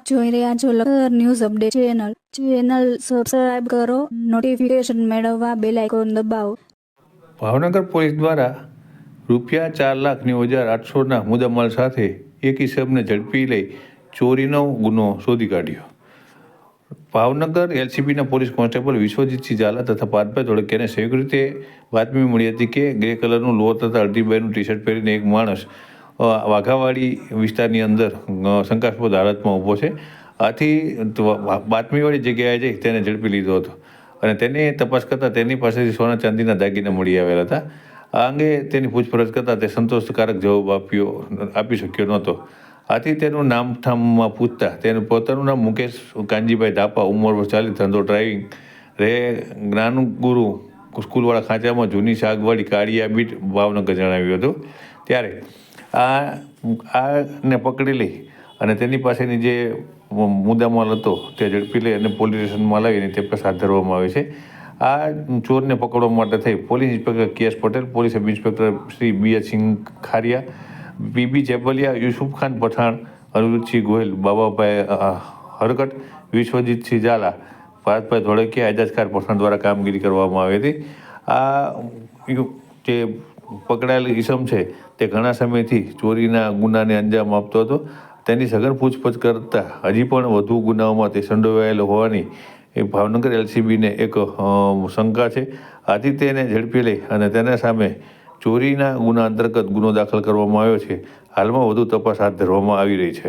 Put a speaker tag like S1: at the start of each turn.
S1: આપ જોઈ રહ્યા છો Lakhtar news update channel subscribe કરો, નોટિફિકેશન મેળવવા બેલ આઇકોન દબાવો.
S2: ભાવનગર પોલીસ દ્વારા ₹4,90,800ના મુદ્દામાલ સાથે એક ઇસમને ઝડપી લઈ ચોરીનો ગુનો શોધી કાઢ્યો. ભાવનગર એલસીબીના પોલીસ કોન્સ્ટેબલ વિશ્વજીતસિંહ ઝાલા તથા પાર્થભાઈ ધોળકિયાને સંયુક્ત રીતે બાતમી મળી હતી કે ગ્રે કલરનું લોઅર તથા અડધી બાયનું ટી શર્ટ પહેરીને એક માણસ વાઘાવાડી વિસ્તારની અંદર શંકાસ્પદ હાલતમાં ઊભો છે. આથી બાતમીવાળી જગ્યાએ જઈ તેને ઝડપી લીધો હતો અને તેની તપાસ કરતાં તેની પાસેથી સોના ચાંદીના દાગીના મળી આવેલા હતા. આ અંગે તેની પૂછપરછ કરતાં તે સંતોષકારક જવાબ આપી શક્યો નહોતો. આથી તેનું નામઠામમાં પૂછતા તેનું પોતાનું નામ મુકેશ કાનજીભાઈ ધાપા, ઉંમર 40, ધંધો ડ્રાઇવિંગ, રહે જ્ઞાનગુરુ સ્કૂલવાળા ખાંચામાં જૂની શાકવાડી કાળિયા બીટ ભાવનગર જણાવ્યું હતું. ત્યારે આને પકડી લઈ અને તેની પાસેની જે મુદ્દામાલ હતો તે ઝડપી લઈ અને પોલીસ સ્ટેશનમાં લાવીને તપાસ હાથ ધરવામાં આવે છે. આ ચોરને પકડવા માટે થઈ police inspector KS Patel, police sub inspector Shri BH સિંહ ખારિયા, PB ચેપલિયા, યુસુફ ખાન પઠાણ, અનિરુદ્ધસિંહ ગોહિલ, બાબાભાઈ હરકટ, વિશ્વજીતસિંહ ઝાલા, પાર્થભાઈ ધોળકિયા, એજાજ ખાન પઠાણ દ્વારા કામગીરી કરવામાં આવી હતી. આ જે પકડાયેલ ઈસમ છે તે ઘણા સમયથી ચોરીના ગુનાને અંજામ આપતો હતો. તેની સઘન પૂછપરછ કરતાં હજી પણ વધુ ગુનાઓમાં તે સંડોવાયેલો હોવાની એ ભાવનગર LCBને એક શંકા છે. આથી તેને ઝડપી લઈ અને તેના સામે ચોરીના ગુના અંતર્ગત ગુનો દાખલ કરવામાં આવ્યો છે. હાલમાં વધુ તપાસ હાથ ધરવામાં આવી રહી છે.